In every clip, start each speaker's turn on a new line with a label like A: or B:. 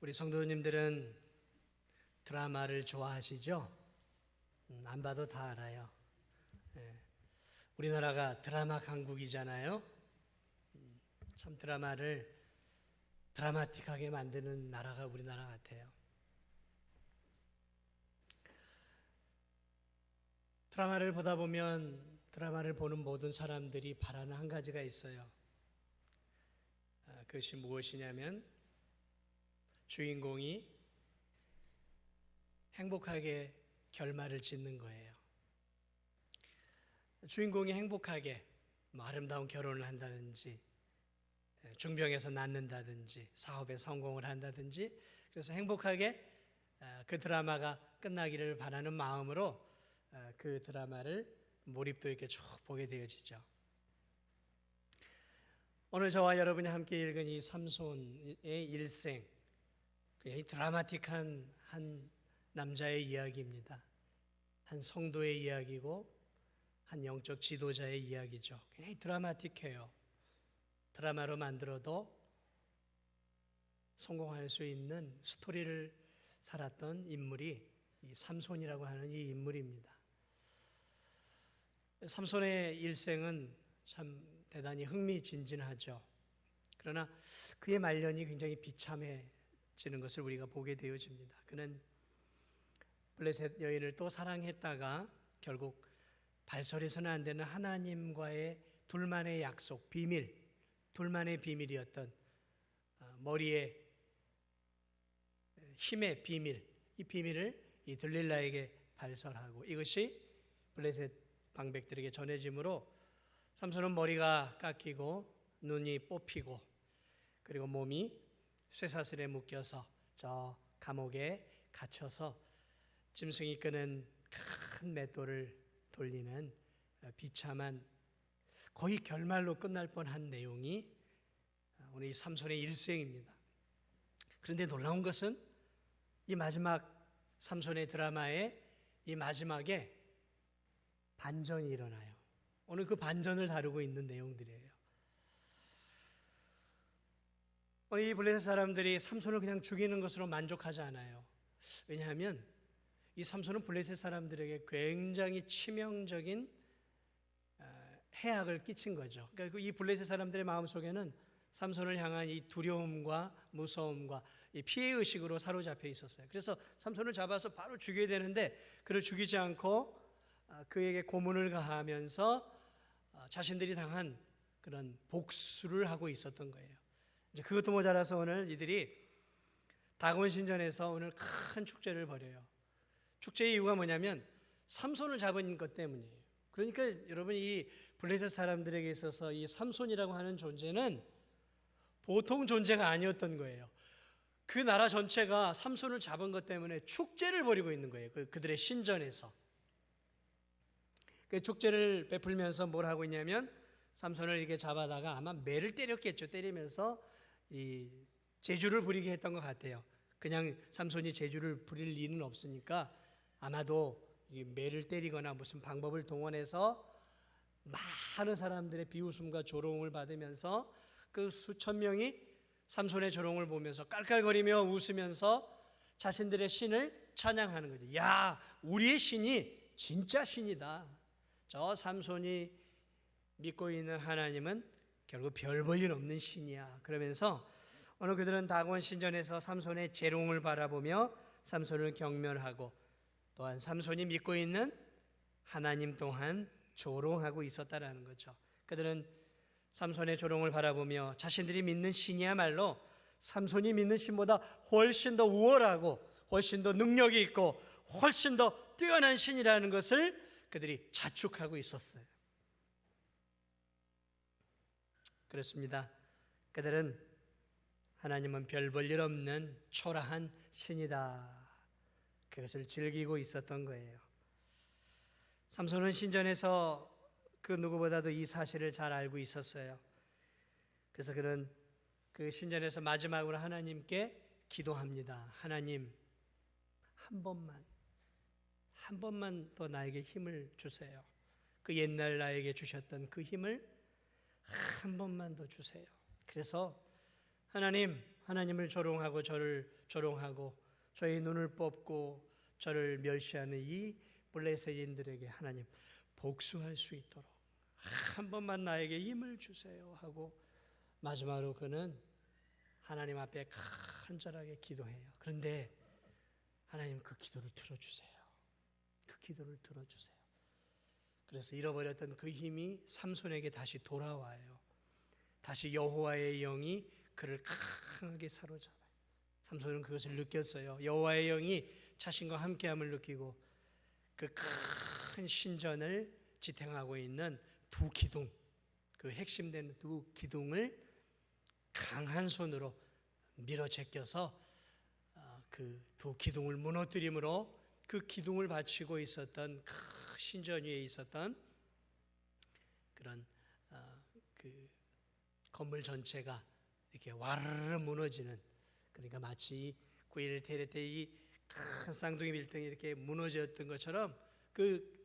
A: 우리 성도님들은 드라마를 좋아하시죠? 안 봐도 다 알아요. 우리나라가 드라마 강국이잖아요. 참 드라마를 드라마틱하게 만드는 나라가 우리나라 같아요. 드라마를 보다 보면 드라마를 보는 모든 사람들이 바라는 한 가지가 있어요. 그것이 무엇이냐면 주인공이 행복하게 결말을 짓는 거예요. 주인공이 행복하게 아름다운 결혼을 한다든지 중병에서 낫는다든지 사업에 성공을 한다든지 그래서 행복하게 그 드라마가 끝나기를 바라는 마음으로 그 드라마를 몰입도 있게 쭉 보게 되어지죠. 오늘 저와 여러분이 함께 읽은 이 삼손의 일생, 굉장히 드라마틱한 한 남자의 이야기입니다. 한 성도의 이야기고 한 영적 지도자의 이야기죠. 굉장히 드라마틱해요. 드라마로 만들어도 성공할 수 있는 스토리를 살았던 인물이 이 삼손이라고 하는 이 인물입니다. 삼손의 일생은 참 대단히 흥미진진하죠. 그러나 그의 말년이 굉장히 비참해지는 것을 우리가 보게 되어집니다. 그는 블레셋 여인을 또 사랑했다가 결국 발설해서는 안 되는 하나님과의 둘만의 약속, 비밀, 둘만의 비밀이었던 머리의 힘의 비밀, 이 비밀을 이 들릴라에게 발설하고 이것이 블레셋 방백들에게 전해지므로 삼손은 머리가 깎이고 눈이 뽑히고 그리고 몸이 쇠사슬에 묶여서 저 감옥에 갇혀서 짐승이 끄는 큰 맷돌을 돌리는 비참한 거의 결말로 끝날 뻔한 내용이 오늘 이 삼손의 일생입니다. 그런데 놀라운 것은 이 마지막 삼손의 드라마의 이 마지막에 반전이 일어나요. 오늘 그 반전을 다루고 있는 내용들이에요. 오늘 이 블레셋 사람들이 삼손을 그냥 죽이는 것으로 만족하지 않아요. 왜냐하면 이 삼손은 블레셋 사람들에게 굉장히 치명적인 해악을 끼친 거죠. 그러니까 이 블레셋 사람들의 마음속에는 삼손을 향한 이 두려움과 무서움과 이 피해의식으로 사로잡혀 있었어요. 그래서 삼손을 잡아서 바로 죽여야 되는데 그를 죽이지 않고 그에게 고문을 가하면서 자신들이 당한 그런 복수를 하고 있었던 거예요. 이제 그것도 모자라서 오늘 이들이 다곤 신전에서 오늘 큰 축제를 벌여요. 축제의 이유가 뭐냐면 삼손을 잡은 것 때문이에요. 그러니까 여러분 이 블레셋 사람들에게 있어서 이 삼손이라고 하는 존재는 보통 존재가 아니었던 거예요. 그 나라 전체가 삼손을 잡은 것 때문에 축제를 벌이고 있는 거예요. 그들의 신전에서. 그 축제를 베풀면서 뭘 하고 있냐면 삼손을 이렇게 잡아다가 아마 매를 때렸겠죠. 때리면서 이 제주를 부리게 했던 것 같아요. 그냥 삼손이 제주를 부릴 리는 없으니까 아마도 이 매를 때리거나 무슨 방법을 동원해서 많은 사람들의 비웃음과 조롱을 받으면서 그 수천 명이 삼손의 조롱을 보면서 깔깔거리며 웃으면서 자신들의 신을 찬양하는 거죠. 야, 우리의 신이 진짜 신이다. 저 삼손이 믿고 있는 하나님은 결국 별 볼 일 없는 신이야. 그러면서 오늘 그들은 다곤 신전에서 삼손의 재롱을 바라보며 삼손을 경멸하고 또한 삼손이 믿고 있는 하나님 또한 조롱하고 있었다라는 거죠. 그들은 삼손의 조롱을 바라보며 자신들이 믿는 신이야말로 삼손이 믿는 신보다 훨씬 더 우월하고 훨씬 더 능력이 있고 훨씬 더 뛰어난 신이라는 것을 그들이 자축하고 있었어요. 그렇습니다. 그들은 하나님은 별 볼 일 없는 초라한 신이다. 그것을 즐기고 있었던 거예요. 삼손은 신전에서 그 누구보다도 이 사실을 잘 알고 있었어요. 그래서 그는 그 신전에서 마지막으로 하나님께 기도합니다. 하나님, 한 번만 더 나에게 힘을 주세요. 그 옛날 나에게 주셨던 그 힘을 한 번만 더 주세요. 그래서 하나님, 하나님을 조롱하고 저를 조롱하고 저의 눈을 뽑고 저를 멸시하는 이 블레셋인들에게 하나님 복수할 수 있도록 한 번만 나에게 힘을 주세요 하고 마지막으로 그는 하나님 앞에 간절하게 기도해요. 그런데 하나님 그 기도를 들어주세요. 그 기도를 들어주세요. 그래서 잃어버렸던 그 힘이 삼손에게 다시 돌아와요. 다시 여호와의 영이 그를 강하게 사로잡아요. 삼손은 그것을 느꼈어요. 여호와의 영이 자신과 함께함을 느끼고 그 큰 신전을 지탱하고 있는 두 기둥, 그 핵심되는 두 기둥을 강한 손으로 밀어 제껴서 그 두 기둥을 무너뜨림으로 그 기둥을 받치고 있었던 큰 신전 위에 있었던 그런 그 건물 전체가 이렇게 와르르 무너지는, 그러니까 마치 9.11 테러 때 이 큰 쌍둥이 빌딩이 이렇게 무너졌던 것처럼 그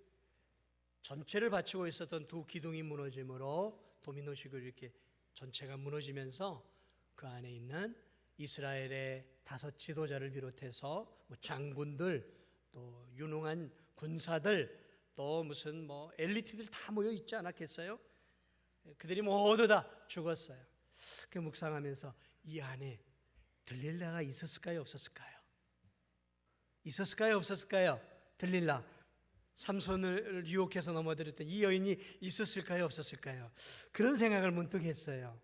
A: 전체를 받치고 있었던 두 기둥이 무너짐으로 도미노식으로 이렇게 전체가 무너지면서 그 안에 있는 이스라엘의 5 지도자를 비롯해서 뭐 장군들, 또 유능한 군사들, 또 무슨 뭐 엘리트들 다 모여 있지 않았겠어요? 그들이 모두 다 죽었어요. 그 묵상하면서 이 안에 들릴라가 있었을까요? 없었을까요? 있었을까요? 없었을까요? 들릴라, 삼손을 유혹해서 넘어뜨렸던 이 여인이 있었을까요? 없었을까요? 그런 생각을 문득 했어요.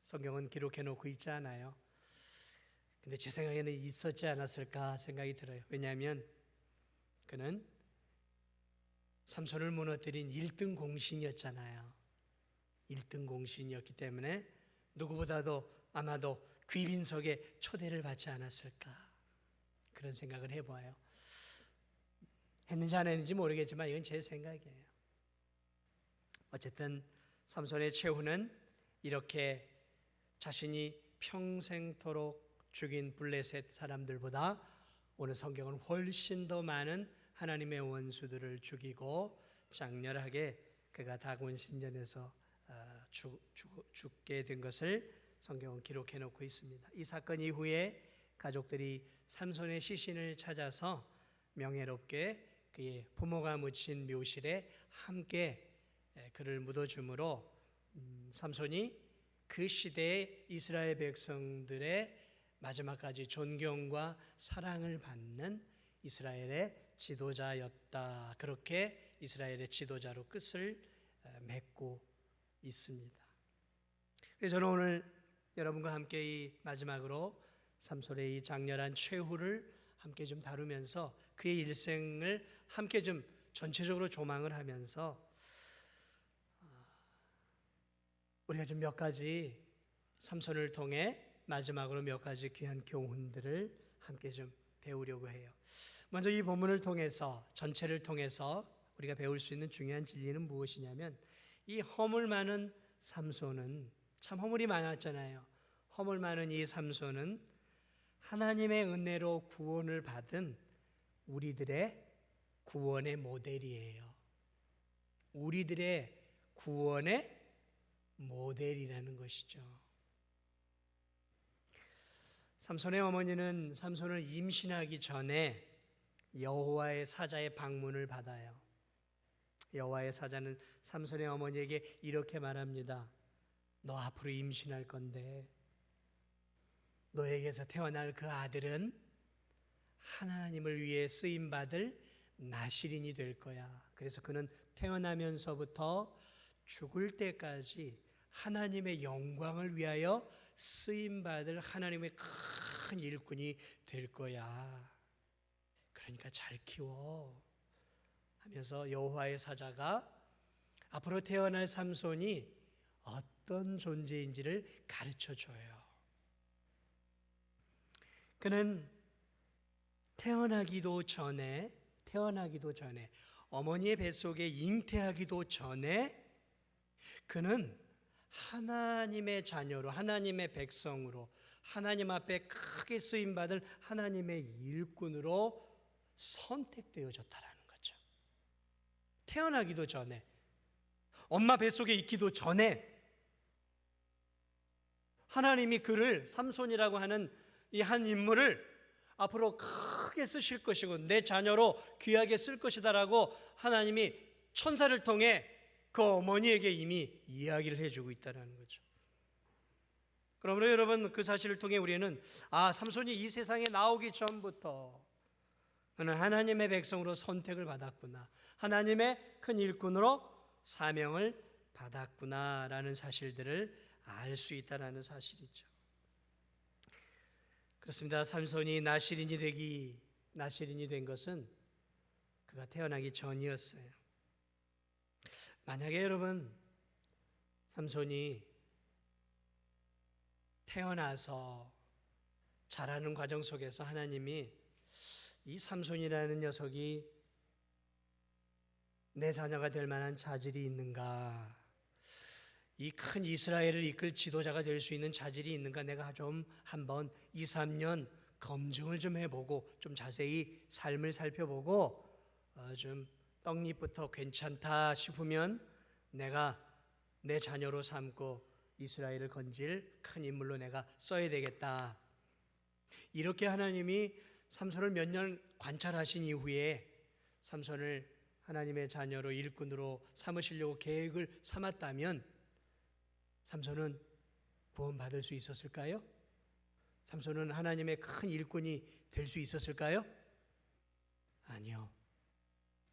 A: 성경은 기록해 놓고 있지 않아요. 근데 제 생각에는 있었지 않았을까 생각이 들어요. 왜냐하면 그는 삼손을 무너뜨린 1등 공신이었잖아요. 1등 공신이었기 때문에 누구보다도 아마도 귀빈석에 초대를 받지 않았을까, 그런 생각을 해봐요. 했는지 안 했는지 모르겠지만 이건 제 생각이에요. 어쨌든 삼손의 최후는 이렇게 자신이 평생토록 죽인 블레셋 사람들보다 오늘 성경은 훨씬 더 많은 하나님의 원수들을 죽이고 장렬하게 그가 다곤 신전에서 죽게 된 것을 성경은 기록해 놓고 있습니다. 이 사건 이후에 가족들이 삼손의 시신을 찾아서 명예롭게 그의 부모가 묻힌 묘실에 함께 그를 묻어줌으로 삼손이 그 시대의 이스라엘 백성들의 마지막까지 존경과 사랑을 받는 이스라엘의 지도자였다. 그렇게 이스라엘의 지도자로 끝을 맺고 있습니다. 그래서 저는 오늘 여러분과 함께 이 마지막으로 삼손의 이 장렬한 최후를 함께 좀 다루면서 그의 일생을 함께 좀 전체적으로 조망을 하면서 우리가 좀 몇 가지 삼손을 통해 마지막으로 몇 가지 귀한 교훈들을 함께 좀 배우려고 해요. 먼저 이 본문을 통해서, 전체를 통해서 우리가 배울 수 있는 중요한 진리는 무엇이냐면, 이 허물 많은 삼손은, 참 허물이 많았잖아요. 허물 많은 이 삼손은 하나님의 은혜로 구원을 받은 우리들의 구원의 모델이에요. 우리들의 구원의 모델이라는 것이죠. 삼손의 어머니는 삼손을 임신하기 전에 여호와의 사자의 방문을 받아요. 여호와의 사자는 삼손의 어머니에게 이렇게 말합니다. 너 앞으로 임신할 건데 너에게서 태어날 그 아들은 하나님을 위해 쓰임받을 나실인이 될 거야. 그래서 그는 태어나면서부터 죽을 때까지 하나님의 영광을 위하여 쓰임받을 하나님의 큰 일꾼이 될 거야. 그러니까 잘 키워 하면서 여호와의 사자가 앞으로 태어날 삼손이 어떤 존재인지를 가르쳐 줘요. 그는 태어나기도 전에 어머니의 뱃속에 잉태하기도 전에 그는 하나님의 자녀로, 하나님의 백성으로, 하나님 앞에 크게 쓰임받을 하나님의 일꾼으로 선택되어졌다라는 거죠. 태어나기도 전에, 엄마 뱃속에 있기도 전에 하나님이 그를 삼손이라고 하는 이 한 인물을 앞으로 크게 쓰실 것이고 내 자녀로 귀하게 쓸 것이다라고 하나님이 천사를 통해 그 어머니에게 이미 이야기를 해주고 있다는 거죠. 그러므로 여러분, 그 사실을 통해 우리는 삼손이 이 세상에 나오기 전부터 그는 하나님의 백성으로 선택을 받았구나, 하나님의 큰 일꾼으로 사명을 받았구나라는 사실들을 알 수 있다는 사실이죠. 그렇습니다. 삼손이 나실인이 된 것은 그가 태어나기 전이었어요. 만약에 여러분, 삼손이 태어나서 자라는 과정 속에서 하나님이 이 삼손이라는 녀석이 내 자녀가 될 만한 자질이 있는가, 이 큰 이스라엘을 이끌 지도자가 될 수 있는 자질이 있는가, 내가 좀 한번 2, 3년 검증을 좀 해보고 좀 자세히 삶을 살펴보고 좀 떡잎부터 괜찮다 싶으면 내가 내 자녀로 삼고 이스라엘을 건질 큰 인물로 내가 써야 되겠다. 이렇게 하나님이 삼손을 몇 년 관찰하신 이후에 삼손을 하나님의 자녀로 일꾼으로 삼으시려고 계획을 삼았다면 삼손은 구원받을 수 있었을까요? 삼손은 하나님의 큰 일꾼이 될 수 있었을까요? 아니요.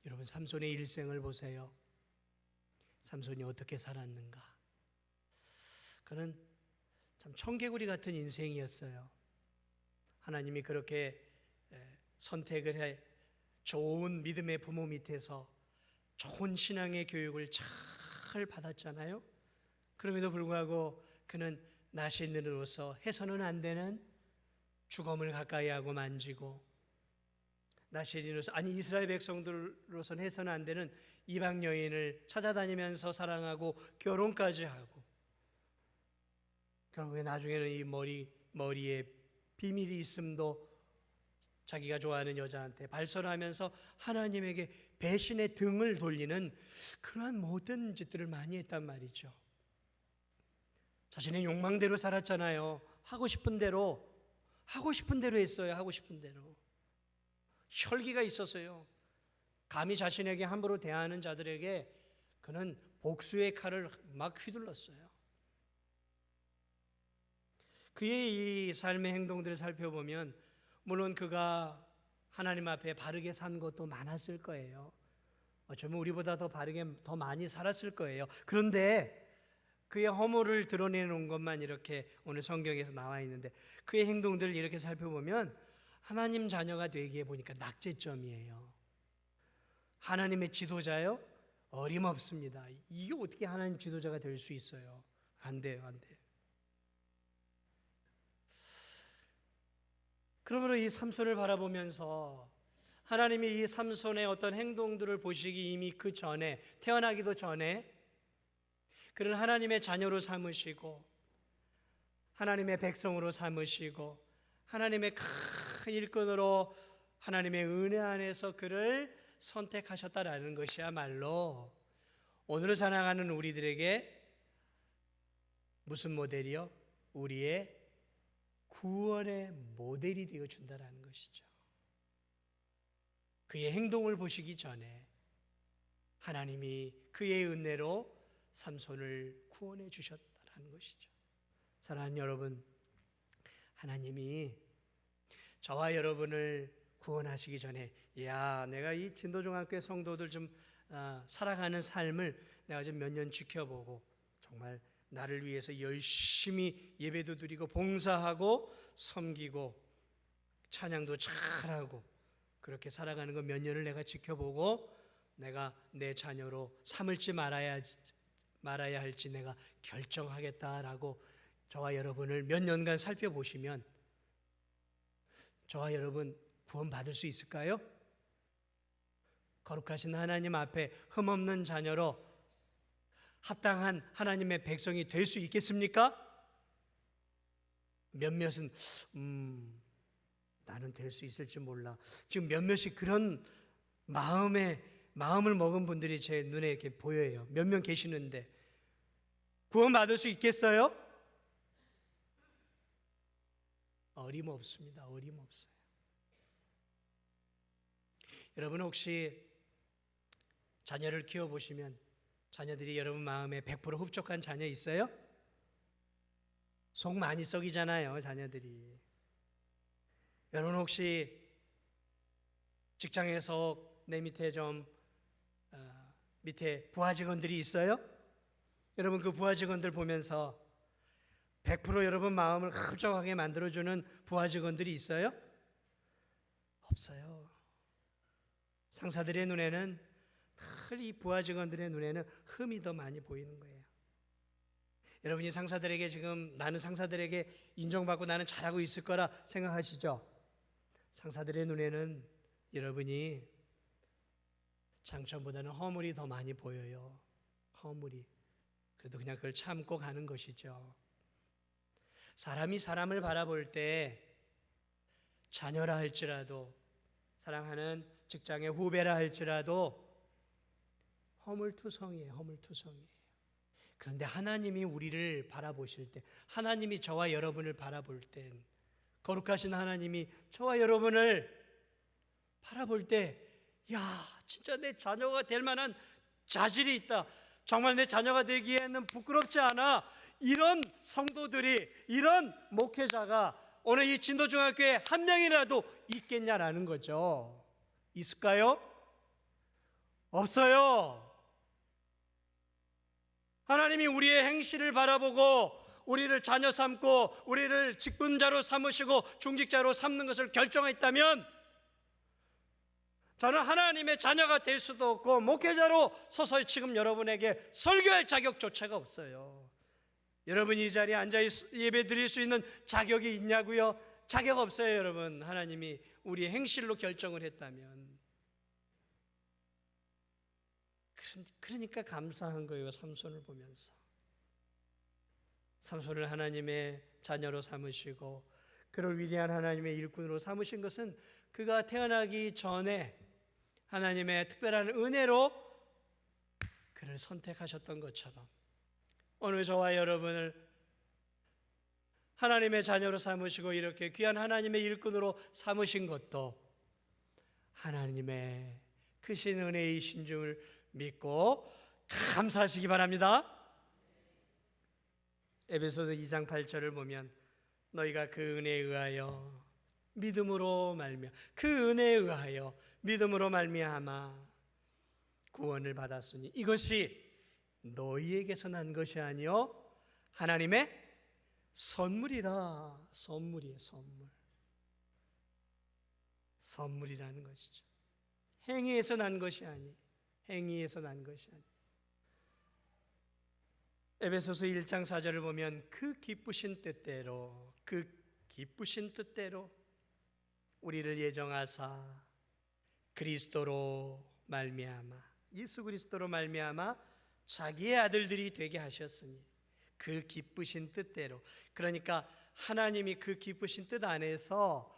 A: 여러분, 삼손의 일생을 보세요. 삼손이 어떻게 살았는가? 그는 참 청개구리 같은 인생이었어요. 하나님이 그렇게 선택을 해 좋은 믿음의 부모 밑에서 좋은 신앙의 교육을 잘 받았잖아요. 그럼에도 불구하고 그는 나시인으로서 해서는 안 되는 죽음을 가까이 하고 만지고, 나시인으로서 이스라엘 백성들로서는 해서는 안 되는 이방 여인을 찾아다니면서 사랑하고 결혼까지 하고, 결국에 나중에는 이 머리에 비밀이 있음도 자기가 좋아하는 여자한테 발설하면서 하나님에게 배신의 등을 돌리는 그러한 모든 짓들을 많이 했단 말이죠. 자신의 욕망대로 살았잖아요. 하고 싶은 대로 했어요. 하고 싶은 대로. 혈기가 있었어요. 감히 자신에게 함부로 대하는 자들에게 그는 복수의 칼을 막 휘둘렀어요. 그의 이 삶의 행동들을 살펴보면 물론 그가 하나님 앞에 바르게 산 것도 많았을 거예요. 어쩌면 우리보다 더 바르게 더 많이 살았을 거예요. 그런데 그의 허물을 드러내는 것만 이렇게 오늘 성경에서 나와 있는데 그의 행동들을 이렇게 살펴보면 하나님 자녀가 되기에 보니까 낙제점이에요. 하나님의 지도자요? 어림없습니다. 이게 어떻게 하나님 지도자가 될 수 있어요? 안 돼요. 그러므로 이 삼손을 바라보면서 하나님이 이 삼손의 어떤 행동들을 보시기 이미 그 전에, 태어나기도 전에 그를 하나님의 자녀로 삼으시고 하나님의 백성으로 삼으시고 하나님의 큰 일꾼으로 하나님의 은혜 안에서 그를 선택하셨다라는 것이야말로 오늘을 살아가는 우리들에게 무슨 모델이요? 우리의 구원의 모델이 되어준다는 것이죠. 그의 행동을 보시기 전에 하나님이 그의 은혜로 삼손을 구원해 주셨다는 것이죠. 사랑하는 여러분, 하나님이 저와 여러분을 구원하시기 전에 내가 이 진도중학교의 성도들 좀 살아가는 삶을 내가 좀 몇 년 지켜보고 정말 나를 위해서 열심히 예배도 드리고 봉사하고 섬기고 찬양도 잘하고 그렇게 살아가는 거 몇 년을 내가 지켜보고 내가 내 자녀로 삼을지 말아야 할지 내가 결정하겠다라고 저와 여러분을 몇 년간 살펴보시면 저와 여러분 구원받을 수 있을까요? 거룩하신 하나님 앞에 흠없는 자녀로 합당한 하나님의 백성이 될 수 있겠습니까? 몇몇은 나는 될 수 있을지 몰라. 지금 몇몇이 그런 마음을 먹은 분들이 제 눈에 이렇게 보여요. 몇 명 계시는데 구원받을 수 있겠어요? 어림없습니다. 어림없어요. 여러분 혹시 자녀를 키워보시면 자녀들이 여러분 마음에 100% 흡족한 자녀 있어요? 속 많이 썩이잖아요, 자녀들이. 여러분 혹시 직장에서 내 밑에 밑에 부하 직원들이 있어요? 여러분 그 부하 직원들 보면서 100% 여러분 마음을 흡족하게 만들어주는 부하 직원들이 있어요? 없어요. 상사들의 눈에는 늘 이 부하 직원들의 눈에는 흠이 더 많이 보이는 거예요. 여러분이 상사들에게 지금 나는 상사들에게 인정받고 나는 잘하고 있을 거라 생각하시죠? 상사들의 눈에는 여러분이 장점보다는 허물이 더 많이 보여요. 허물이. 그래도 그냥 그걸 참고 가는 것이죠. 사람이 사람을 바라볼 때 자녀라 할지라도 사랑하는 직장의 후배라 할지라도 허물투성이에요. 허물투성이에요. 그런데 하나님이 우리를 바라보실 때, 하나님이 저와 여러분을 바라볼 땐, 거룩하신 하나님이 저와 여러분을 바라볼 때, 야, 진짜 내 자녀가 될 만한 자질이 있다. 정말 내 자녀가 되기에는 부끄럽지 않아. 이런 성도들이, 이런 목회자가 오늘 이 진도중학교에 한 명이라도 있겠냐라는 거죠. 있을까요? 없어요. 하나님이 우리의 행실을 바라보고 우리를 자녀 삼고 우리를 직분자로 삼으시고 중직자로 삼는 것을 결정했다면 저는 하나님의 자녀가 될 수도 없고 목회자로 서서히 지금 여러분에게 설교할 자격조차가 없어요. 여러분이 이 자리에 앉아 예배 드릴 수 있는 자격이 있냐고요? 자격 없어요. 여러분, 하나님이 우리의 행실로 결정을 했다면. 그러니까 감사한 거예요. 삼손을 보면서. 삼손을 하나님의 자녀로 삼으시고 그를 위대한 하나님의 일꾼으로 삼으신 것은 그가 태어나기 전에 하나님의 특별한 은혜로 그를 선택하셨던 것처럼 오늘 저와 여러분을 하나님의 자녀로 삼으시고 이렇게 귀한 하나님의 일꾼으로 삼으신 것도 하나님의 크신 은혜이신 줄 믿고 감사하시기 바랍니다. 에베소서 2장 8절을 보면 너희가 그 은혜에 의하여 믿음으로 말미암아 그 은혜에 의하여 믿음으로 말미암아 구원을 받았으니 이것이 너희에게서 난 것이 아니요 하나님의 선물이라. 선물이에요. 선물. 선물이라는 것이죠. 행위에서 난 것이 아니. 행위에서 난 것이 아니. 에베소서 1장 4절을 보면 그 기쁘신 뜻대로 우리를 예정하사 그리스도로 말미암아 예수 그리스도로 말미암아 자기의 아들들이 되게 하셨으니 그 기쁘신 뜻대로, 그러니까 하나님이 그 기쁘신 뜻 안에서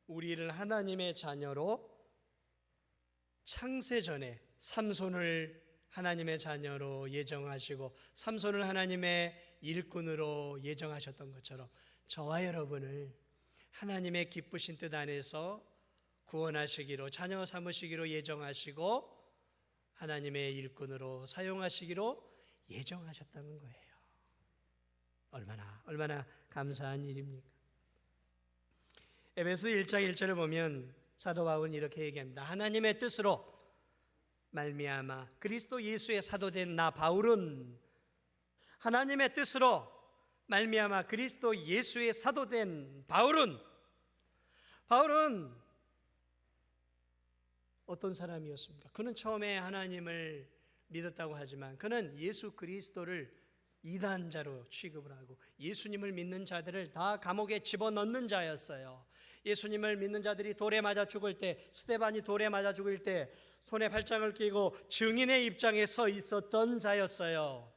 A: 우리를 하나님의 자녀로 창세전에 삼손을 하나님의 자녀로 예정하시고 삼손을 하나님의 일꾼으로 예정하셨던 것처럼 저와 여러분을 하나님의 기쁘신 뜻 안에서 구원하시기로 자녀 삼으시기로 예정하시고 하나님의 일꾼으로 사용하시기로 예정하셨다는 거예요. 얼마나 감사한 일입니까? 에베소 1장 1절을 보면 사도 바울은 이렇게 얘기합니다. 하나님의 뜻으로 말미암아 그리스도 예수의 사도된 나 바울은 하나님의 뜻으로 말미암아 그리스도 예수의 사도된 바울은 어떤 사람이었습니까? 그는 처음에 하나님을 믿었다고 하지만 그는 예수 그리스도를 이단자로 취급을 하고 예수님을 믿는 자들을 다 감옥에 집어넣는 자였어요. 예수님을 믿는 자들이 돌에 맞아 죽을 때, 스데반이 돌에 맞아 죽을 때 손에 팔짱을 끼고 증인의 입장에 서 있었던 자였어요.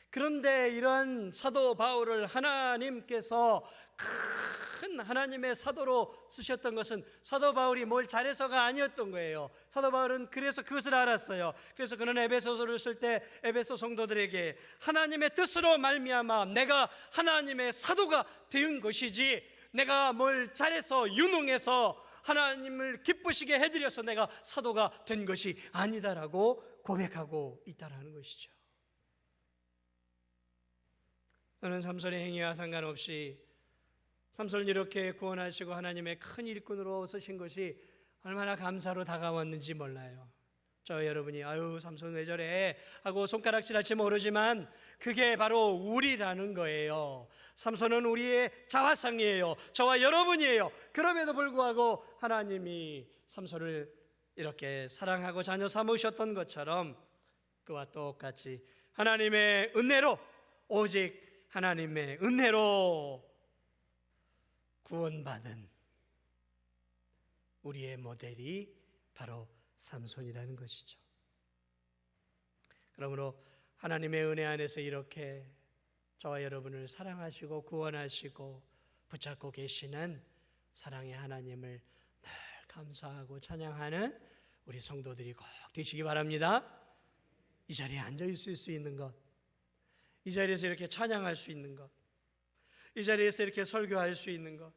A: 그런데 이런 사도 바울을 하나님께서 큰 하나님의 사도로 쓰셨던 것은 사도 바울이 뭘 잘해서가 아니었던 거예요. 사도 바울은 그래서 그것을 알았어요. 그래서 그는 에베소서를 쓸 때 에베소 성도들에게 하나님의 뜻으로 말미암아 내가 하나님의 사도가 된 것이지 내가 뭘 잘해서 유능해서 하나님을 기쁘시게 해드려서 내가 사도가 된 것이 아니다라고 고백하고 있다라는 것이죠. 저는 삼손의 행위와 상관없이 삼손을 이렇게 구원하시고 하나님의 큰 일꾼으로 쓰신 것이 얼마나 감사로 다가왔는지 몰라요. 저 여러분이 아유 삼손 왜 저래 하고 손가락질할지 모르지만 그게 바로 우리라는 거예요. 삼손은 우리의 자화상이에요. 저와 여러분이에요. 그럼에도 불구하고 하나님이 삼손을 이렇게 사랑하고 자녀 삼으셨던 것처럼 그와 똑같이 하나님의 은혜로, 오직 하나님의 은혜로 구원받은 우리의 모델이 바로 삼손이라는 것이죠. 그러므로 하나님의 은혜 안에서 이렇게 저와 여러분을 사랑하시고 구원하시고 붙잡고 계시는 사랑의 하나님을 늘 감사하고 찬양하는 우리 성도들이 꼭 되시기 바랍니다. 이 자리에 앉아 있을 수 있는 것, 이 자리에서 이렇게 찬양할 수 있는 것, 이 자리에서 이렇게 설교할 수 있는 것,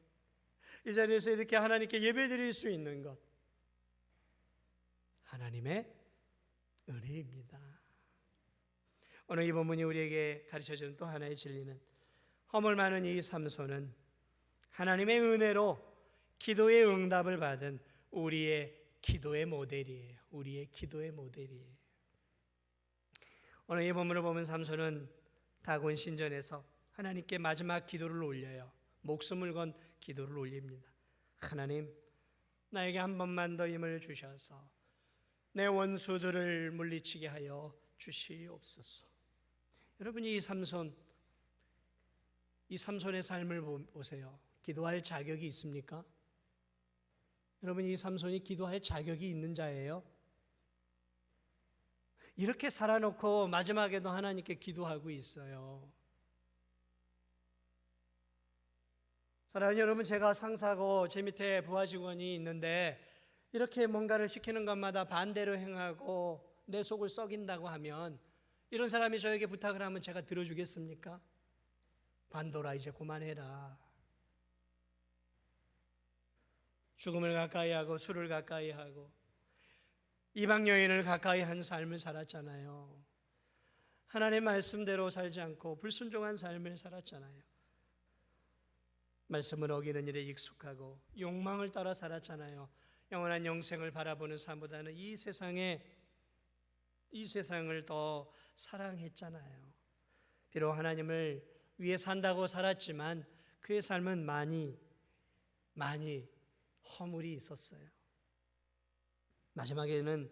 A: 이 자리에서 이렇게 하나님께 예배드릴 수 있는 것, 하나님의 은혜입니다. 오늘 이 본문이 우리에게 가르쳐주는 또 하나의 진리는 허물 많은 이 삼손은 하나님의 은혜로 기도의 응답을 받은 우리의 기도의 모델이에요. 우리의 기도의 모델이에요. 오늘 이 본문을 보면 삼손은 다곤 신전에서 하나님께 마지막 기도를 올려요. 목숨을 건 기도를 올립니다. 하나님, 나에게 한 번만 더 힘을 주셔서 내 원수들을 물리치게 하여 주시옵소서. 여러분, 이 삼손의 삶을 보세요. 기도할 자격이 있습니까? 여러분, 이 삼손이 기도할 자격이 있는 자예요? 이렇게 살아놓고 마지막에도 하나님께 기도하고 있어요. 사랑하는 여러분, 제가 상사고 제 밑에 부하 직원이 있는데 이렇게 뭔가를 시키는 것마다 반대로 행하고 내 속을 썩인다고 하면 이런 사람이 저에게 부탁을 하면 제가 들어주겠습니까? 반도라, 이제 그만해라. 죽음을 가까이 하고 술을 가까이 하고 이방 여인을 가까이 한 삶을 살았잖아요. 하나님의 말씀대로 살지 않고 불순종한 삶을 살았잖아요. 말씀을 어기는 일에 익숙하고 욕망을 따라 살았잖아요. 영원한 영생을 바라보는 삶보다는 이 세상을 더 사랑했잖아요. 비록 하나님을 위해 산다고 살았지만 그의 삶은 많이 허물이 있었어요. 마지막에는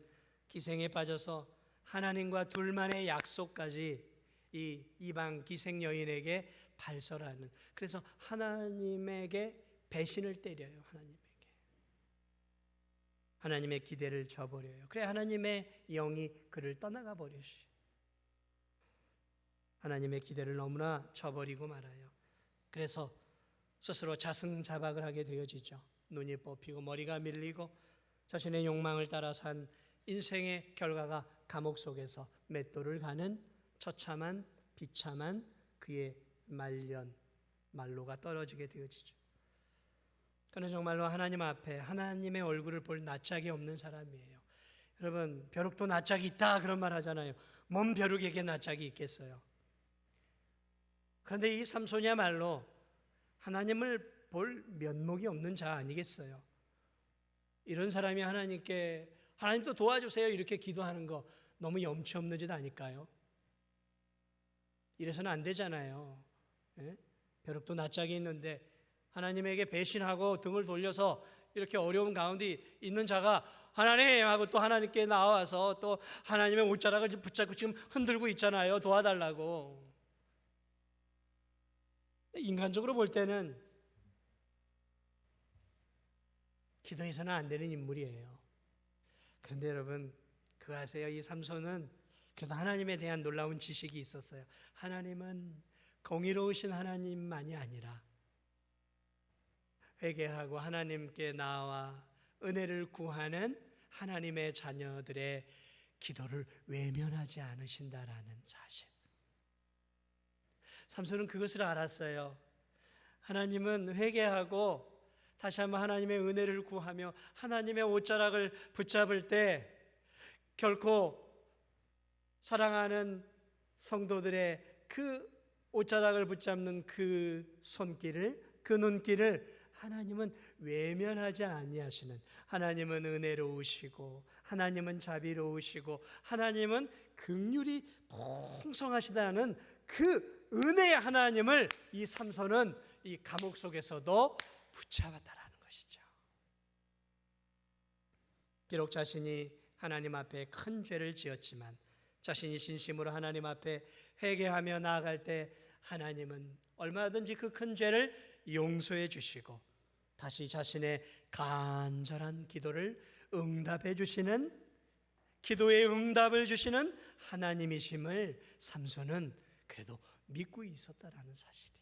A: 기생에 빠져서 하나님과 둘만의 약속까지 이 이방 기생 여인에게 발설하는, 그래서 하나님에게 배신을 때려요. 하나님의 기대를 저버려요. 그래 하나님의 영이 그를 떠나가 버리시. 하나님의 기대를 너무나 저버리고 말아요. 그래서 스스로 자승자박을 하게 되어지죠. 눈이 뽑히고 머리가 밀리고 자신의 욕망을 따라 산 인생의 결과가 감옥 속에서 맷돌을 가는 처참한 비참한 그의 말로가 떨어지게 되어지죠. 그는 정말로 하나님 앞에 하나님의 얼굴을 볼 낯짝이 없는 사람이에요. 여러분, 벼룩도 낯짝이 있다 그런 말 하잖아요. 뭔 벼룩에게 낯짝이 있겠어요? 그런데 이 삼손이야말로 하나님을 볼 면목이 없는 자 아니겠어요? 이런 사람이 하나님께 하나님도 도와주세요 이렇게 기도하는 거 너무 염치 없는 짓 아닐까요? 이래서는 안 되잖아요. 예? 벼룩도 낯짝이 있는데 하나님에게 배신하고 등을 돌려서 이렇게 어려운 가운데 있는 자가 하나님 하고 또 하나님께 나와서 또 하나님의 옷자락을 붙잡고 지금 흔들고 있잖아요. 도와달라고. 인간적으로 볼 때는 기도해서는 안 되는 인물이에요. 그런데 여러분, 그거 아세요? 이 삼손은 그래도 하나님에 대한 놀라운 지식이 있었어요. 하나님은 공의로우신 하나님만이 아니라 회개하고 하나님께 나와 은혜를 구하는 하나님의 자녀들의 기도를 외면하지 않으신다라는 사실. 삼손은 그것을 알았어요. 하나님은 회개하고 다시 한번 하나님의 은혜를 구하며 하나님의 옷자락을 붙잡을 때 결코 사랑하는 성도들의 그 옷자락을 붙잡는 그 손길을, 그 눈길을 하나님은 외면하지 아니하시는, 하나님은 은혜로우시고 하나님은 자비로우시고 하나님은 긍휼이 풍성하시다는 그 은혜의 하나님을 이 삼손은 이 감옥 속에서도 붙잡았다라는 것이죠. 비록 자신이 하나님 앞에 큰 죄를 지었지만 자신이 진심으로 하나님 앞에 회개하며 나아갈 때 하나님은 얼마든지 그 큰 죄를 용서해 주시고 다시 자신의 간절한 기도를 응답해 주시는, 기도의 응답을 주시는 하나님이심을 삼손은 그래도 믿고 있었다라는 사실이에요.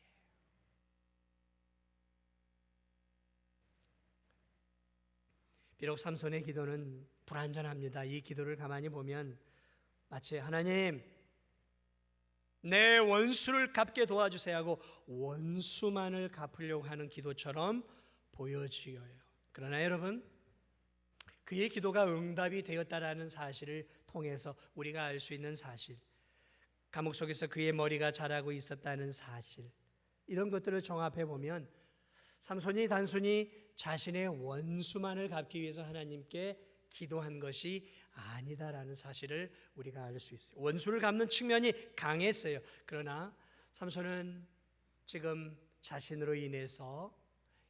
A: 비록 삼손의 기도는 불완전합니다. 이 기도를 가만히 보면 마치 하나님 내 원수를 갚게 도와주세요 하고 원수만을 갚으려고 하는 기도처럼 보여지어요. 그러나 여러분, 그의 기도가 응답이 되었다라는 사실을 통해서 우리가 알 수 있는 사실, 감옥 속에서 그의 머리가 자라고 있었다는 사실, 이런 것들을 종합해 보면 삼손이 단순히 자신의 원수만을 갚기 위해서 하나님께 기도한 것이 아니다라는 사실을 우리가 알 수 있어요. 원수를 갚는 측면이 강했어요. 그러나 삼손은 지금 자신으로 인해서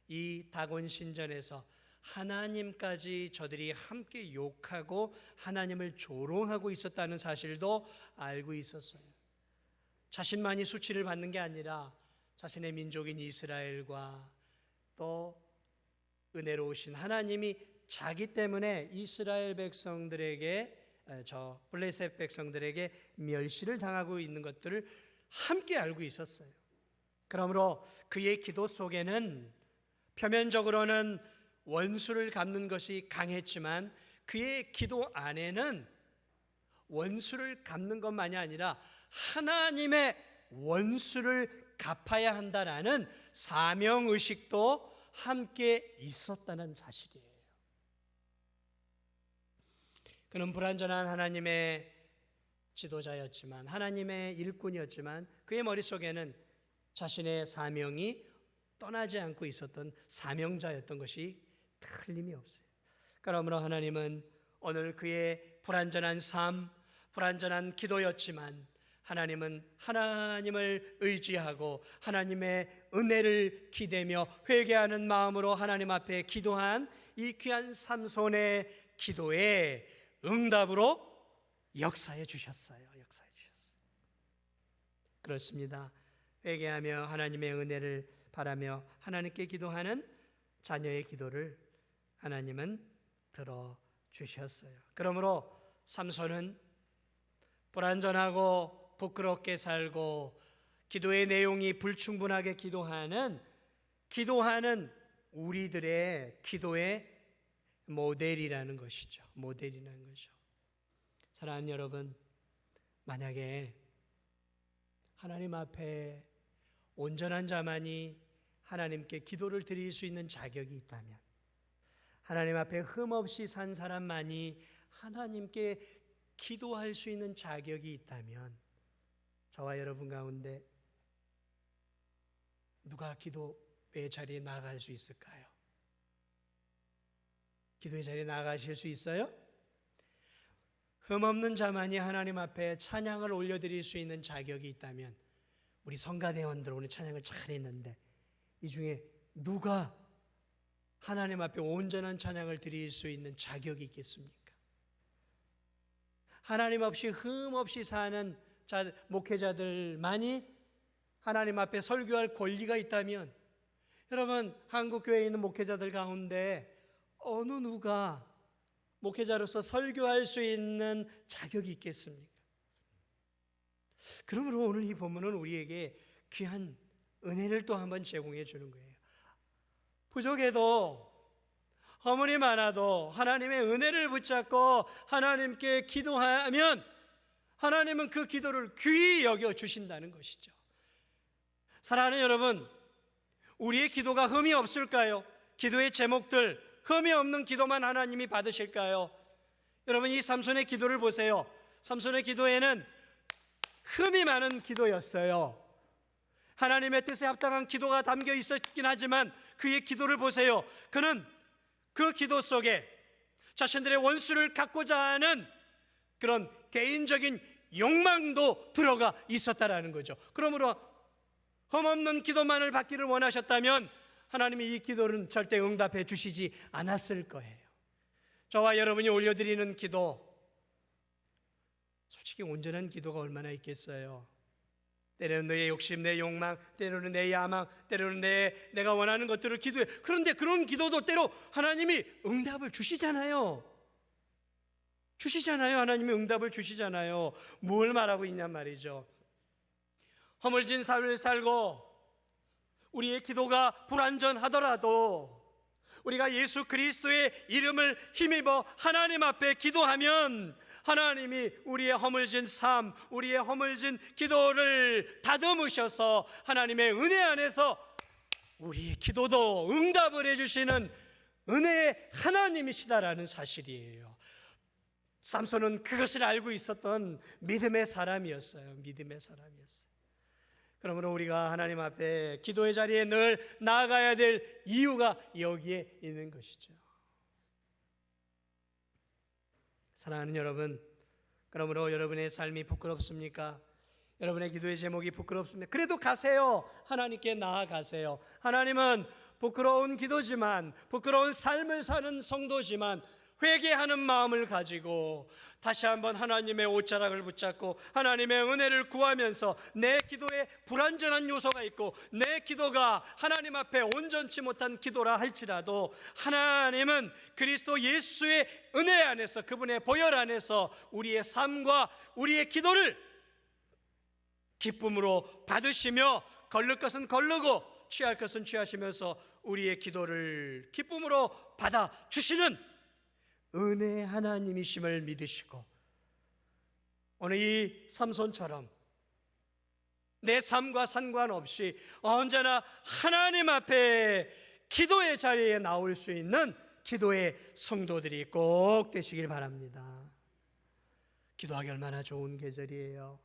A: 이 다곤 신전에서 하나님까지 저들이 함께 욕하고 하나님을 조롱하고 있었다는 사실도 알고 있었어요. 자신만이 수치를 받는 게 아니라 자신의 민족인 이스라엘과 또 은혜로우신 하나님이 자기 때문에 이스라엘 백성들에게, 저 블레셋 백성들에게 멸시를 당하고 있는 것들을 함께 알고 있었어요. 그러므로 그의 기도 속에는 표면적으로는 원수를 갚는 것이 강했지만 그의 기도 안에는 원수를 갚는 것만이 아니라 하나님의 원수를 갚아야 한다라는 사명의식도 함께 있었다는 사실이에요. 그는 불완전한 하나님의 지도자였지만, 하나님의 일꾼이었지만 그의 머릿속에는 자신의 사명이 떠나지 않고 있었던 사명자였던 것이 틀림이 없어요. 그러므로 하나님은 오늘 그의 불완전한 삶, 불완전한 기도였지만 하나님은 하나님을 의지하고 하나님의 은혜를 기대며 회개하는 마음으로 하나님 앞에 기도한 이 귀한 삼손의 기도에 응답으로 역사해 주셨어요. 그렇습니다. 회개하며 하나님의 은혜를 바라며 하나님께 기도하는 자녀의 기도를 하나님은 들어주셨어요. 그러므로 삼손은 불완전하고 부끄럽게 살고 기도의 내용이 불충분하게 기도하는 우리들의 기도의 모델이라는 것이죠. 사랑하는 여러분, 만약에 하나님 앞에 온전한 자만이 하나님께 기도를 드릴 수 있는 자격이 있다면, 하나님 앞에 흠없이 산 사람만이 하나님께 기도할 수 있는 자격이 있다면 저와 여러분 가운데 누가 기도의 자리에 나아갈 수 있을까요? 기도의 자리에 나아가실 수 있어요? 흠없는 자만이 하나님 앞에 찬양을 올려드릴 수 있는 자격이 있다면, 우리 성가대원들 오늘 찬양을 잘했는데 이 중에 누가 하나님 앞에 온전한 찬양을 드릴 수 있는 자격이 있겠습니까? 하나님 없이 흠없이 사는 목회자들만이 하나님 앞에 설교할 권리가 있다면, 여러분, 한국교회에 있는 목회자들 가운데 어느 누가 목회자로서 설교할 수 있는 자격이 있겠습니까? 그러므로 오늘 이 본문은 우리에게 귀한 은혜를 또 한번 제공해 주는 거예요. 부족해도 허물이 많아도 하나님의 은혜를 붙잡고 하나님께 기도하면 하나님은 그 기도를 귀히 여겨 주신다는 것이죠. 사랑하는 여러분, 우리의 기도가 흠이 없을까요? 기도의 제목들 흠이 없는 기도만 하나님이 받으실까요? 여러분, 이 삼손의 기도를 보세요. 삼손의 기도에는 흠이 많은 기도였어요. 하나님의 뜻에 합당한 기도가 담겨 있었긴 하지만 그의 기도를 보세요. 그는 그 기도 속에 자신들의 원수를 갖고자 하는 그런 개인적인 욕망도 들어가 있었다라는 거죠. 그러므로 흠없는 기도만을 받기를 원하셨다면 하나님이 이 기도는 절대 응답해 주시지 않았을 거예요. 저와 여러분이 올려드리는 기도, 솔직히 온전한 기도가 얼마나 있겠어요. 때로는 내 욕심, 내 욕망, 때로는 내 야망, 때로는 내가 원하는 것들을 기도해. 그런데 그런 기도도 때로 하나님이 응답을 주시잖아요. 하나님이 응답을 주시잖아요. 뭘 말하고 있냔 말이죠. 허물진 삶을 살고 우리의 기도가 불완전하더라도 우리가 예수 그리스도의 이름을 힘입어 하나님 앞에 기도하면 하나님이 우리의 허물진 삶, 우리의 허물진 기도를 다듬으셔서 하나님의 은혜 안에서 우리의 기도도 응답을 해주시는 은혜의 하나님이시다라는 사실이에요. 삼손은 그것을 알고 있었던 믿음의 사람이었어요. 믿음의 사람이었어요. 그러므로 우리가 하나님 앞에 기도의 자리에 늘 나아가야 될 이유가 여기에 있는 것이죠. 사랑하는 여러분, 그러므로 여러분의 삶이 부끄럽습니까? 여러분의 기도의 제목이 부끄럽습니까? 그래도 가세요. 하나님께 나아가세요. 하나님은 부끄러운 기도지만, 부끄러운 삶을 사는 성도지만 회개하는 마음을 가지고 다시 한번 하나님의 옷자락을 붙잡고 하나님의 은혜를 구하면서 내 기도에 불완전한 요소가 있고 내 기도가 하나님 앞에 온전치 못한 기도라 할지라도 하나님은 그리스도 예수의 은혜 안에서, 그분의 보혈 안에서 우리의 삶과 우리의 기도를 기쁨으로 받으시며 걸릴 것은 걸르고 취할 것은 취하시면서 우리의 기도를 기쁨으로 받아주시는 은혜 하나님이심을 믿으시고 오늘 이 삼손처럼 내 삶과 상관없이 언제나 하나님 앞에 기도의 자리에 나올 수 있는 기도의 성도들이 꼭 되시길 바랍니다. 기도하기 얼마나 좋은 계절이에요.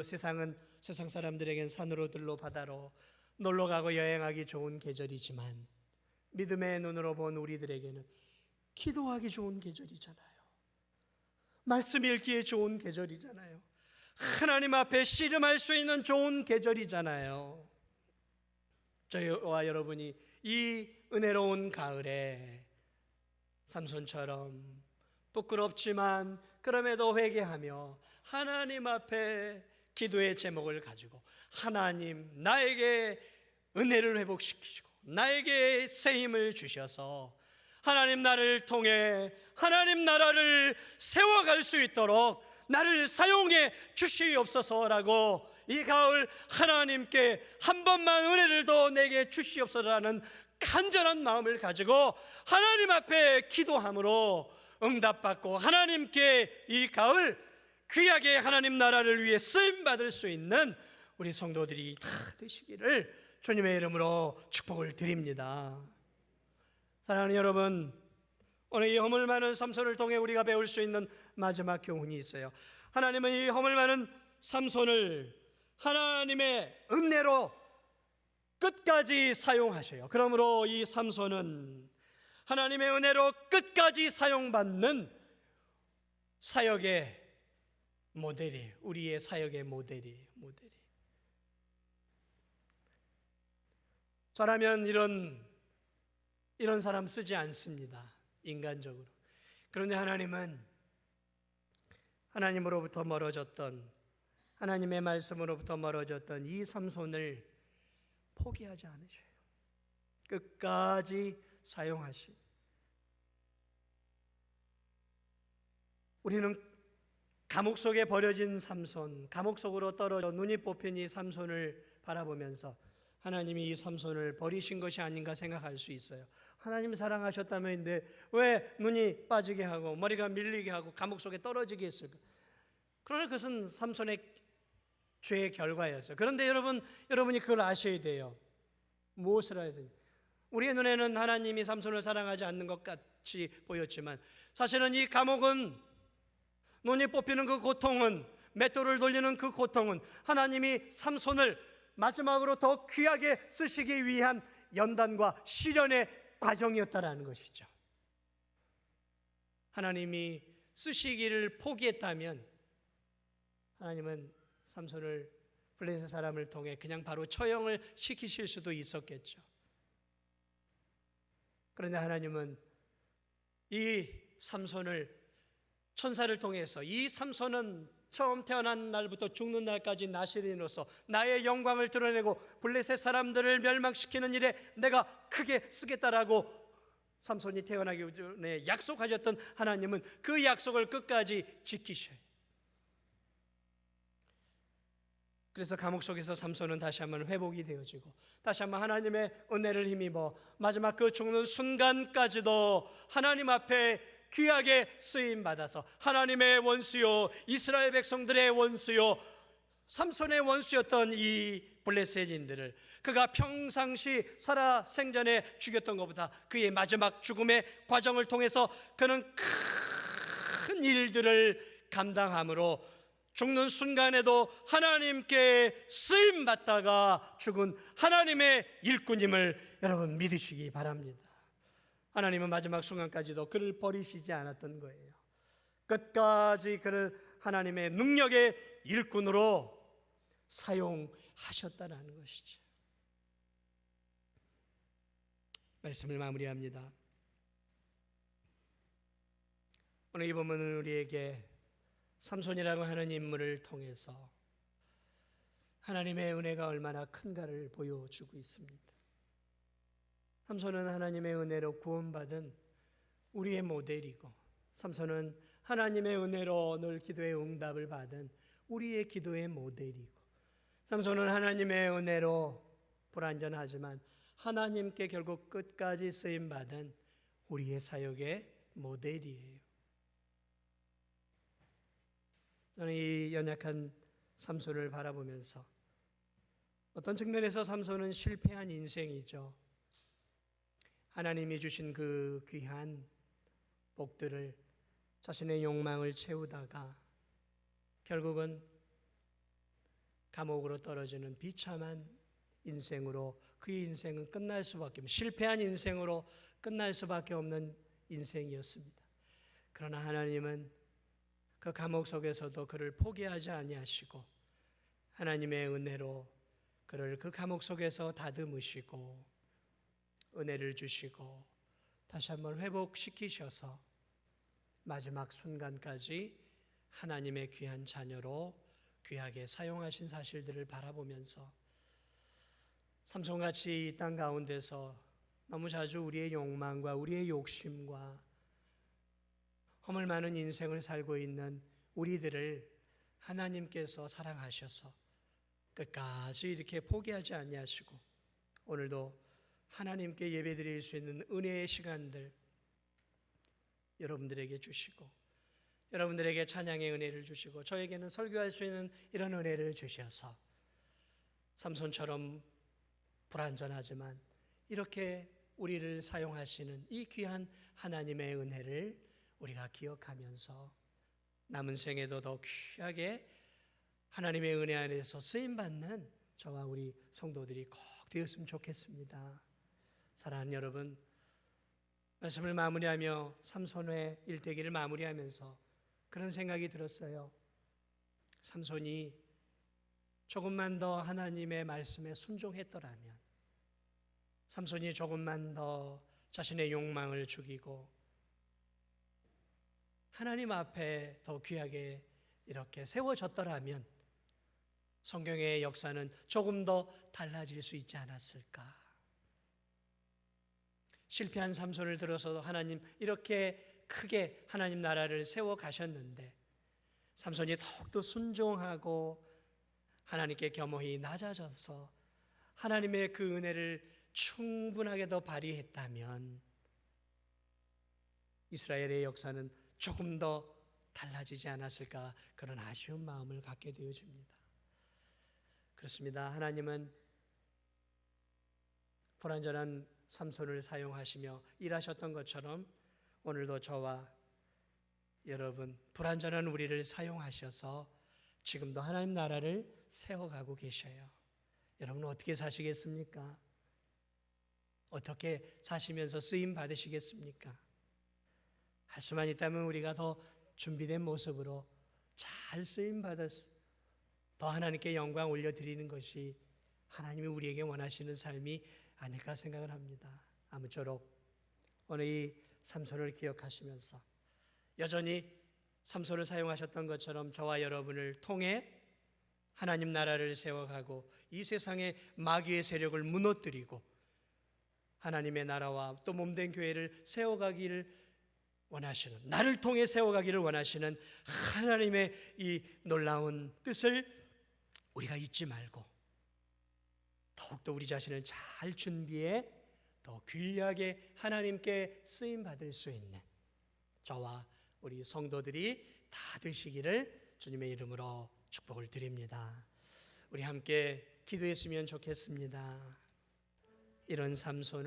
A: 세상 사람들에겐 산으로 들로 바다로 놀러가고 여행하기 좋은 계절이지만 믿음의 눈으로 본 우리들에게는 기도하기 좋은 계절이잖아요. 말씀 읽기에 좋은 계절이잖아요. 하나님 앞에 씨름할 수 있는 좋은 계절이잖아요. 저와 여러분이 이 은혜로운 가을에 삼손처럼 부끄럽지만 그럼에도 회개하며 하나님 앞에 기도의 제목을 가지고 하나님, 나에게 은혜를 회복시키시고 나에게 쓰임을 주셔서 하나님 나를 통해 하나님 나라를 세워갈 수 있도록 나를 사용해 주시옵소서라고 이 가을 하나님께 한 번만 은혜를 더 내게 주시옵소서라는 간절한 마음을 가지고 하나님 앞에 기도함으로 응답받고 하나님께 이 가을 귀하게 하나님 나라를 위해 쓰임받을 수 있는 우리 성도들이 다 되시기를 주님의 이름으로 축복을 드립니다. 사랑하는 여러분, 오늘 이 허물 많은 삼손을 통해 우리가 배울 수 있는 마지막 교훈이 있어요. 하나님은 이 허물 많은 삼손을 하나님의 은혜로 끝까지 사용하셔요. 그러므로 이 삼손은 하나님의 은혜로 끝까지 사용받는 사역의 모델이에요. 우리의 사역의 모델이에요. 저라면 이런 사람 쓰지 않습니다. 인간적으로. 그런데 하나님은 하나님으로부터 멀어졌던, 하나님의 말씀으로부터 멀어졌던 이 삼손을 포기하지 않으셔요. 끝까지 사용하시. 우리는 감옥 속에 버려진 삼손, 감옥 속으로 떨어져 눈이 뽑힌 이 삼손을 바라보면서 하나님이 이 삼손을 버리신 것이 아닌가 생각할 수 있어요. 하나님 사랑하셨다면 왜 눈이 빠지게 하고 머리가 밀리게 하고 감옥 속에 떨어지게 했을까? 그러나 그것은 삼손의 죄의 결과였어요. 그런데 여러분이 그걸 아셔야 돼요. 무엇을 해야 되냐? 우리의 눈에는 하나님이 삼손을 사랑하지 않는 것 같이 보였지만 사실은 이 감옥은, 눈이 뽑히는 그 고통은, 맷돌을 돌리는 그 고통은 하나님이 삼손을 마지막으로 더 귀하게 쓰시기 위한 연단과 시련의 과정이었다라는 것이죠. 하나님이 쓰시기를 포기했다면 하나님은 삼손을 블레셋 사람을 통해 그냥 바로 처형을 시키실 수도 있었겠죠. 그런데 하나님은 이 삼손을 천사를 통해서, 이 삼손은 처음 태어난 날부터 죽는 날까지 나시린으로서 나의 영광을 드러내고 블레셋 사람들을 멸망시키는 일에 내가 크게 쓰겠다라고 삼손이 태어나기 전에 약속하셨던 하나님은 그 약속을 끝까지 지키셔요. 그래서 감옥 속에서 삼손은 다시 한번 회복이 되어지고 다시 한번 하나님의 은혜를 힘입어 마지막 그 죽는 순간까지도 하나님 앞에 귀하게 쓰임받아서 하나님의 원수요, 이스라엘 백성들의 원수요, 삼손의 원수였던 이 블레셋인들을 그가 평상시 살아 생전에 죽였던 것보다 그의 마지막 죽음의 과정을 통해서 그는 큰 일들을 감당함으로 죽는 순간에도 하나님께 쓰임받다가 죽은 하나님의 일꾼임을 여러분 믿으시기 바랍니다. 하나님은 마지막 순간까지도 그를 버리시지 않았던 거예요. 끝까지 그를 하나님의 능력의 일꾼으로 사용하셨다는 것이죠. 말씀을 마무리합니다. 오늘 이 본문은 우리에게 삼손이라고 하는 인물을 통해서 하나님의 은혜가 얼마나 큰가를 보여주고 있습니다. 삼손은 하나님의 은혜로 구원받은 우리의 모델이고, 삼손은 하나님의 은혜로 늘 기도의 응답을 받은 우리의 기도의 모델이고, 삼손은 하나님의 은혜로 불완전하지만 하나님께 결국 끝까지 쓰임받은 우리의 사역의 모델이에요. 저는 이 연약한 삼손을 바라보면서 어떤 측면에서 삼손은 실패한 인생이죠. 하나님이 주신 그 귀한 복들을 자신의 욕망을 채우다가 결국은 감옥으로 떨어지는 비참한 인생으로, 그의 인생은 끝날 수밖에 없는, 실패한 인생으로 끝날 수밖에 없는 인생이었습니다. 그러나 하나님은 그 감옥 속에서도 그를 포기하지 아니하시고 하나님의 은혜로 그를 그 감옥 속에서 다듬으시고 은혜를 주시고 다시 한번 회복시키셔서 마지막 순간까지 하나님의 귀한 자녀로 귀하게 사용하신 사실들을 바라보면서 삼손같이 이 땅 가운데서 너무 자주 우리의 욕망과 우리의 욕심과 허물 많은 인생을 살고 있는 우리들을 하나님께서 사랑하셔서 끝까지 이렇게 포기하지 아니하시고 오늘도 하나님께 예배드릴 수 있는 은혜의 시간들 여러분들에게 주시고, 여러분들에게 찬양의 은혜를 주시고, 저에게는 설교할 수 있는 이런 은혜를 주셔서 삼손처럼 불완전하지만 이렇게 우리를 사용하시는 이 귀한 하나님의 은혜를 우리가 기억하면서 남은 생에도 더 귀하게 하나님의 은혜 안에서 쓰임받는 저와 우리 성도들이 꼭 되었으면 좋겠습니다. 사랑하는 여러분, 말씀을 마무리하며 삼손의 일대기를 마무리하면서 그런 생각이 들었어요. 삼손이 조금만 더 하나님의 말씀에 순종했더라면, 삼손이 조금만 더 자신의 욕망을 죽이고 하나님 앞에 더 귀하게 이렇게 세워졌더라면 성경의 역사는 조금 더 달라질 수 있지 않았을까? 실패한 삼손을 들어서도 하나님 이렇게 크게 하나님 나라를 세워 가셨는데 삼손이 더욱더 순종하고 하나님께 겸허히 낮아져서 하나님의 그 은혜를 충분하게 더 발휘했다면 이스라엘의 역사는 조금 더 달라지지 않았을까, 그런 아쉬운 마음을 갖게 되어집니다. 그렇습니다. 하나님은 불완전한 삼손을 사용하시며 일하셨던 것처럼 오늘도 저와 여러분 불완전한 우리를 사용하셔서 지금도 하나님 나라를 세워가고 계셔요. 여러분 어떻게 사시겠습니까? 어떻게 사시면서 쓰임 받으시겠습니까? 할 수만 있다면 우리가 더 준비된 모습으로 잘 쓰임 받아서 더 하나님께 영광 올려드리는 것이 하나님이 우리에게 원하시는 삶이 아닐까 생각을 합니다. 아무쪼록 오늘 이 삼손을 기억하시면서 여전히 삼손을 사용하셨던 것처럼 저와 여러분을 통해 하나님 나라를 세워가고 이 세상의 마귀의 세력을 무너뜨리고 하나님의 나라와 또 몸된 교회를 세워가기를 원하시는, 나를 통해 세워가기를 원하시는 하나님의 이 놀라운 뜻을 우리가 잊지 말고 더욱더 우리 자신을 잘 준비해 더 귀하게 하나님께 쓰임받을 수 있는 저와 우리 성도들이 다 되시기를 주님의 이름으로 축복을 드립니다. 우리 함께 기도했으면 좋겠습니다. 이런 삼손을